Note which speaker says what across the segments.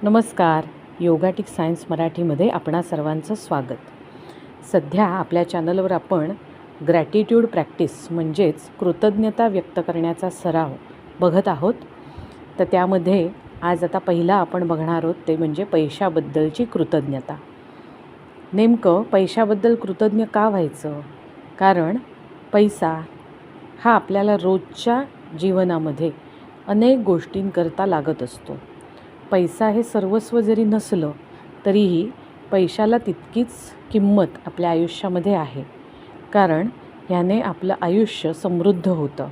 Speaker 1: नमस्कार. योगाटिक सायन्स मराठीमध्ये आपणा सर्वांचं स्वागत. सध्या आपल्या चॅनलवर आपण ग्रॅटिट्यूड प्रॅक्टिस म्हणजेच कृतज्ञता व्यक्त करण्याचा सराव बघत आहोत. तर त्यामध्ये आज आता पहिला आपण बघणार आहोत ते म्हणजे पैशाबद्दलची कृतज्ञता. नेमकं पैशाबद्दल कृतज्ञ का व्हायचं? कारण पैसा हा आपल्याला रोजच्या जीवनामध्ये अनेक गोष्टींकरता लागत असतो. पैसा हे सर्वस्व जरी नसलं तरीही पैशाला तितकीच किंमत आपल्या आयुष्यामध्ये आहे. कारण ह्याने आपलं आयुष्य समृद्ध होतं.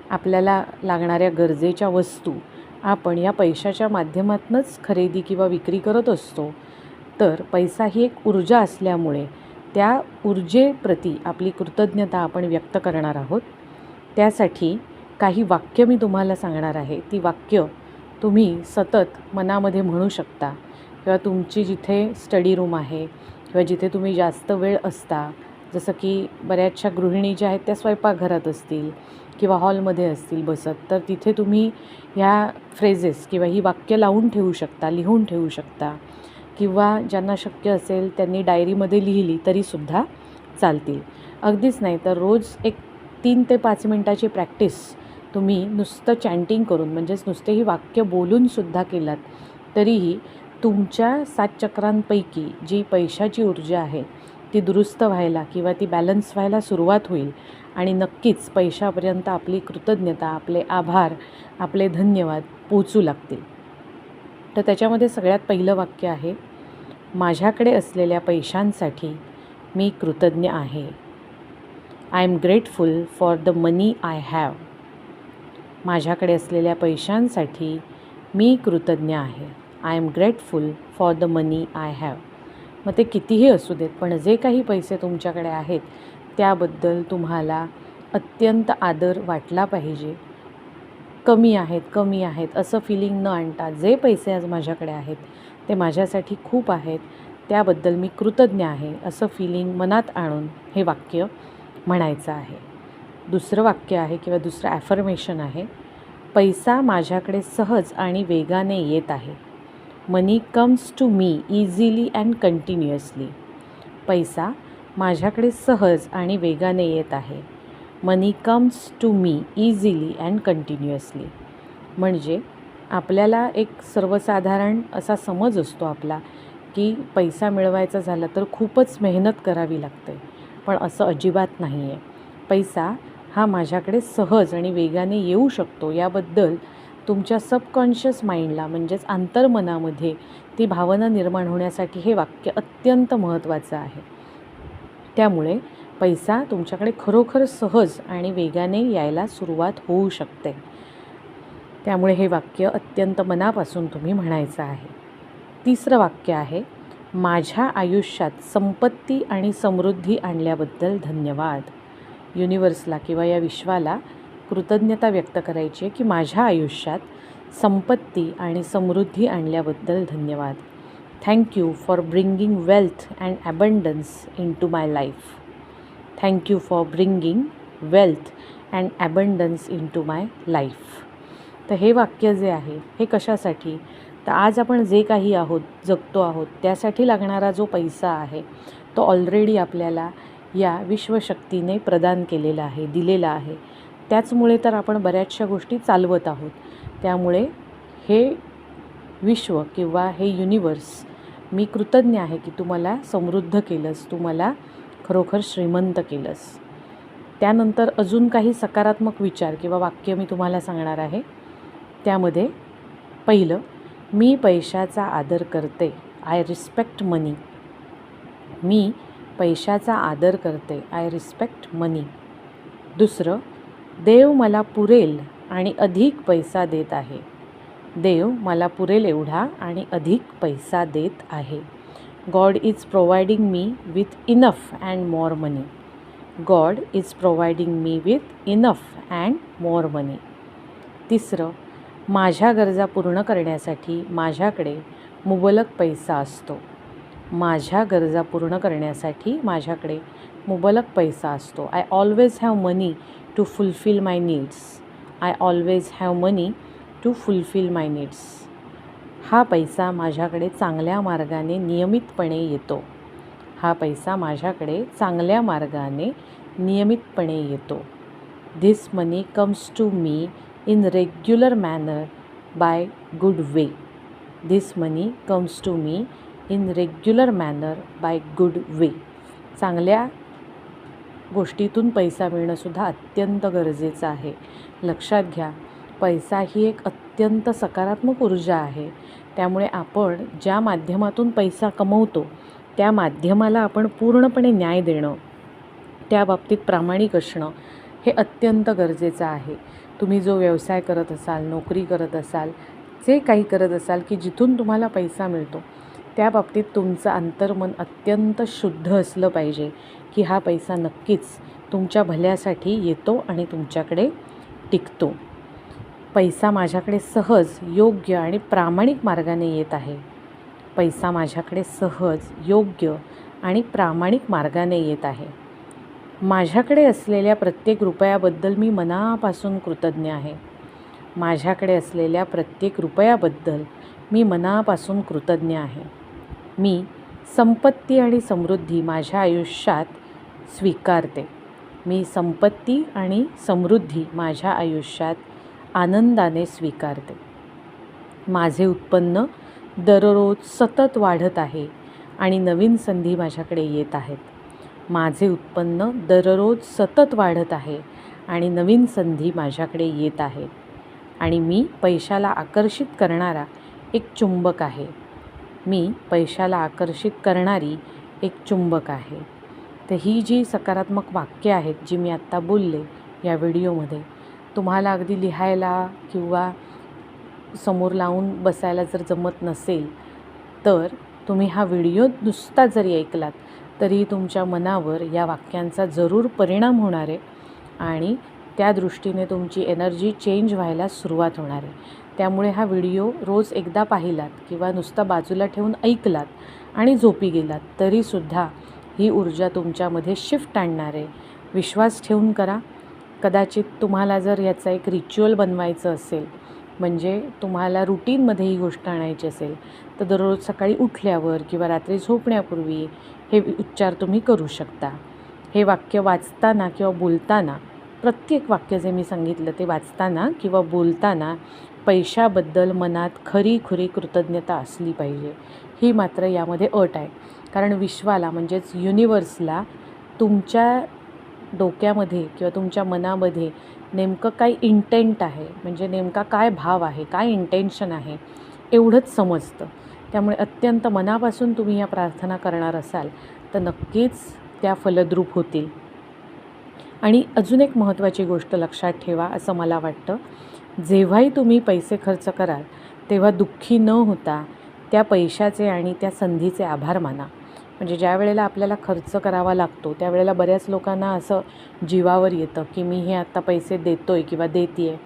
Speaker 1: आपल्याला लागणाऱ्या गरजेच्या वस्तू आपण या पैशाच्या माध्यमातूनच खरेदी किंवा विक्री करत असतो. तर पैसा ही एक ऊर्जा असल्यामुळे त्या ऊर्जेप्रती आपली कृतज्ञता आपण व्यक्त करणार आहोत. त्यासाठी काही वाक्य मी तुम्हाला सांगणार आहे. ती वाक्य तुम्ही सतत मनामध्ये म्हणू शकता किंवा तुमची जिथे स्टडी रूम आहे किंवा जिथे तुम्ही जास्त वेळ असता, जसं की बऱ्याचशा गृहिणी ज्या आहेत त्या स्वयंपाकघरात असतील किंवा हॉलमध्ये असतील बसत, तर तिथे तुम्ही ह्या फ्रेजेस किंवा ही वाक्य लावून ठेवू शकता, लिहून ठेवू शकता किंवा ज्यांना शक्य असेल त्यांनी डायरीमध्ये लिहिली तरीसुद्धा चालतील. अगदीच नाही तर रोज एक 3 ते 5 मिनटाची प्रॅक्टिस तुम्ही नुसतं चॅन्टिंग करून म्हणजेच नुसते ही वाक्य बोलूनसुद्धा केलात तरीही तुमच्या 7 चक्रांपैकी जी पैशाची ऊर्जा आहे ती दुरुस्त व्हायला किंवा ती बॅलन्स व्हायला सुरुवात होईल आणि नक्कीच पैशापर्यंत आपली कृतज्ञता, आपले आभार, आपले धन्यवाद पोचू लागतील. तर त्याच्यामध्ये सगळ्यात पहिलं वाक्य आहे, माझ्याकडे असलेल्या पैशांसाठी मी कृतज्ञ आहे. I am grateful for the money I have. माझ्याकडे असलेल्या पैशांसाठी मी कृतज्ञ आहे. I am grateful for the money I have. मग ते कितीही असू देत, पण जे काही पैसे तुमच्याकडे आहेत त्याबद्दल तुम्हाला अत्यंत आदर वाटला पाहिजे. कमी आहेत असं फिलिंग न आणता जे पैसे आज माझ्याकडे आहेत ते माझ्यासाठी खूप आहेत, त्याबद्दल मी कृतज्ञ आहे असं फिलिंग मनात आणून हे वाक्य म्हणायचं आहे. दुसरं वाक्य आहे किंवा दुसरं ॲफर्मेशन आहे, पैसा माझ्याकडे सहज आणि वेगाने येत आहे. Money comes to me easily and continuously. पैसा माझ्याकडे सहज आणि वेगाने येत आहे. Money comes to me easily and continuously. म्हणजे आपल्याला एक सर्वसाधारण असा समज असतो आपला की पैसा मिळवायचा झाला तर खूपच मेहनत करावी लागते, पण असं अजिबात नाही आहे. पैसा हा माझ्याकडे सहज आणि वेगाने येऊ शकतो याबद्दल तुमच्या सबकॉन्शियस माइंडला म्हणजेच अंतर्मनामध्ये ती भावना निर्माण होण्यासाठी हे वाक्य अत्यंत महत्त्वाचं आहे. त्यामुळे पैसा तुमच्याकडे खरोखर सहज आणि वेगाने यायला सुरुवात होऊ शकते. त्यामुळे हे वाक्य अत्यंत मनापासून तुम्ही म्हणायचं आहे. तिसरं वाक्य आहे, माझ्या आयुष्यात संपत्ती आणि समृद्धी आणल्याबद्दल धन्यवाद. युनिवर्सला किंवा या विश्वाला कृतज्ञता व्यक्त करायची आहे की माझ्या आयुष्यात संपत्ती आणि समृद्धी आणल्याबद्दल धन्यवाद. Thank you for bringing wealth and abundance into my life. Thank you for bringing wealth and abundance into my life. तर हे वाक्य जे आहे हे कशासाठी? तर आज आपण जे काही आहोत, जगतो आहोत, त्यासाठी लागणारा जो पैसा आहे तो ऑलरेडी आपल्याला या विश्वशक्तीने प्रदान केलेला आहे, दिलेला आहे. त्याचमुळे तर आपण बऱ्याचशा गोष्टी चालवत आहोत. त्यामुळे हे विश्व किंवा हे युनिवर्स, मी कृतज्ञ आहे की तू मला समृद्ध केलंस, तू मला खरोखर श्रीमंत केलंस. त्यानंतर अजून काही सकारात्मक विचार किंवा वाक्य मी तुम्हाला सांगणार आहे. त्यामध्ये पहिलं, मी पैशाचा आदर करते. आय रिस्पेक्ट मनी. मी पैशाचा आदर करते. आय रिस्पेक्ट मनी. दुसरं, देव मला पुरेल आणि अधिक पैसा देत आहे. देव मला पुरेल एवढा आणि अधिक पैसा देत आहे. God is providing me with enough and more money. God is providing me with enough and more money. तिसरं, माझ्या गरजा पूर्ण करण्यासाठी माझ्याकडे मुबलक पैसा असतो. माझ्या गरजा पूर्ण करण्यासाठी माझ्याकडे मुबलक पैसा असतो. I always have money to fulfil my needs. I always have money to fulfil my needs. हा पैसा माझ्याकडे चांगल्या मार्गाने नियमितपणे येतो. हा पैसा माझ्याकडे चांगल्या मार्गाने नियमितपणे येतो. This money comes to me in regular manner by good way. This money comes to me in regular manner by good way. चांगल्या गोष्टीतून पैसा मिळणंसुद्धा अत्यंत गरजेचं आहे. लक्षात घ्या, पैसा ही एक अत्यंत सकारात्मक ऊर्जा आहे. त्यामुळे आपण ज्या माध्यमातून पैसा कमवतो त्या माध्यमाला आपण पूर्णपणे न्याय देणं, त्या बाबतीत प्रामाणिक असणं हे अत्यंत गरजेचं आहे. तुम्ही जो व्यवसाय करत असाल, नोकरी करत असाल, जे काही करत असाल की जिथून तुम्हाला पैसा मिळतो त्या बाबतीत तुमचं अंतर्मन अत्यंत शुद्ध असलं पाहिजे की हा पैसा नक्कीच तुमच्या भल्यासाठी येतो आणि तुमच्याकडे टिकतो. पैसा माझ्याकडे सहज, योग्य आणि प्रामाणिक मार्गाने येत आहे. पैसा माझ्याकडे सहज, योग्य आणि प्रामाणिक मार्गाने येत आहे. माझ्याकडे असलेल्या प्रत्येक रुपयाबद्दल मी मनापासून कृतज्ञ आहे. माझ्याकडे असलेल्या प्रत्येक रुपयाबद्दल मी मनापासून कृतज्ञ आहे. मी संपत्ती आणि समृद्धी माझ्या आयुष्यात स्वीकारते. मी संपत्ती आणि समृद्धी माझ्या आयुष्यात आनंदाने स्वीकारते. माझे उत्पन्न दररोज सतत वाढत आहे आणि नवीन संधी माझ्याकडे येत आहेत. माझे उत्पन्न दररोज सतत वाढत आहे आणि नवीन संधी माझ्याकडे येत आहेत. आणि मी पैशाला आकर्षित करणारा एक चुंबक आहे. मी पैशाला आकर्षित करणारी एक चुंबक आहे. तर ही जी सकारात्मक वाक्य आहेत जी मी आत्ता बोलले या व्हिडिओमध्ये, तुम्हाला अगदी लिहायला किंवा समोर लावून बसायला जर जमत नसेल तर तुम्ही हा व्हिडिओ नुसता जरी ऐकलात तरी तुमच्या मनावर या वाक्यांचा जरूर परिणाम होणार आहे आणि त्या दृष्टीने तुमची एनर्जी चेंज व्हायला सुरुवात होणार आहे. त्यामुळे हा व्हिडिओ रोज एकदा पाहिलात किंवा नुसता बाजूला ठेवून ऐकलात आणि झोपी गेलात तरीसुद्धा ही ऊर्जा तुमच्यामध्ये शिफ्ट आणणार आहे. विश्वास ठेवून करा. कदाचित तुम्हाला जर याचा एक रिच्युअल बनवायचं असेल, म्हणजे तुम्हाला रुटीनमध्ये ही गोष्ट आणायची असेल, तर दररोज सकाळी उठल्यावर किंवा रात्री झोपण्यापूर्वी हे उच्चार तुम्ही करू शकता. हे वाक्य वाचताना किंवा बोलताना, प्रत्येक वाक्य जे मी सांगितलं ते वाचताना किंवा बोलताना पैशाबद्दल मनात खरी कृतज्ञता असली पाहिजे. ही मात्र यामध्ये अट आहे. कारण विश्वाला म्हणजेच युनिवर्सला तुमच्या डोक्यामध्ये किंवा तुमच्या मनामध्ये नेमकं काय इंटेंट आहे, म्हणजे नेमका काय भाव आहे, काय इंटेन्शन आहे एवढंच समजतं. त्यामुळे अत्यंत मनापासून तुम्ही या प्रार्थना करणार असाल तर नक्कीच त्या फलद्रूप होतील. आणि अजून एक महत्त्वाची गोष्ट लक्षात ठेवा असं मला वाटतं, जेव्हाही तुम्ही पैसे खर्च कराल तेव्हा दुःखी न होता त्या पैशाचे आणि त्या संधीचे आभार माना. म्हणजे ज्या वेळेला आपल्याला खर्च करावा लागतो त्यावेळेला बऱ्याच लोकांना असं जीवावर येतं की मी हे आत्ता पैसे देतो आहे किंवा देते आहे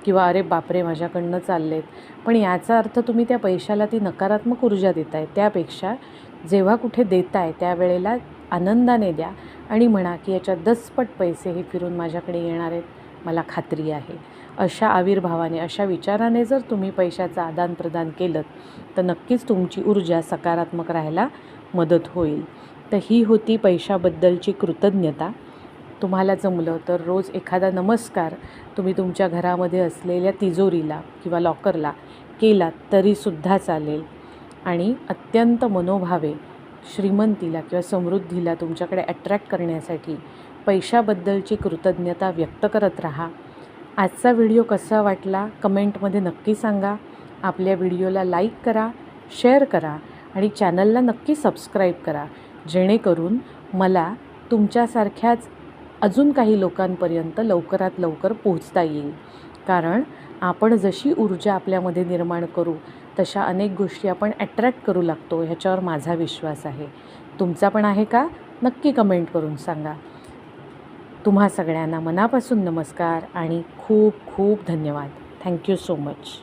Speaker 1: किंवा अरे बापरे माझ्याकडनं चाललेत. पण याचा अर्थ तुम्ही त्या पैशाला ती नकारात्मक ऊर्जा देताय. त्यापेक्षा जेव्हा कुठे देताय त्यावेळेला आनंदाने द्या आणि म्हणा की याच्या 10पट पैसे हे फिरून माझ्याकडे येणार आहेत, मला खात्री आहे. अशा आविर्भावाने, अशा विचाराने जर तुम्ही पैशाचं आदानप्रदान केलं तर नक्कीच तुमची ऊर्जा सकारात्मक राहायला मदत होईल. तर ही होती पैशाबद्दलची कृतज्ञता. तुम्हाला जमलं तर रोज एखादा नमस्कार तुम्ही तुमच्या घरामध्ये असलेल्या तिजोरीला किंवा लॉकरला केलात तरीसुद्धा चालेल. आणि अत्यंत मनोभावे श्रीमंतीला किंवा समृद्धीला तुमच्याकडे अट्रॅक्ट करण्यासाठी पैशाबद्दलची कृतज्ञता व्यक्त करत राहा. आजचा व्हिडिओ कसा वाटला कमेंटमध्ये नक्की सांगा. आपल्या व्हिडिओला लाईक करा, शेअर करा आणि चॅनलला नक्की सबस्क्राईब करा, जेणेकरून मला तुमच्यासारख्याच अजून काही लोकांपर्यंत लवकरात लवकर पोहोचता येईल. कारण आपण जशी ऊर्जा आपल्यामध्ये निर्माण करू तशा अनेक गोष्टी आपण अट्रॅक्ट करू लागतो, ह्याच्यावर माझा विश्वास आहे. तुमचा पण आहे का? नक्की कमेंट करून सांगा. तुम्हा सगळ्यांना मनापासून नमस्कार आणि खूप खूप धन्यवाद. Thank you so much.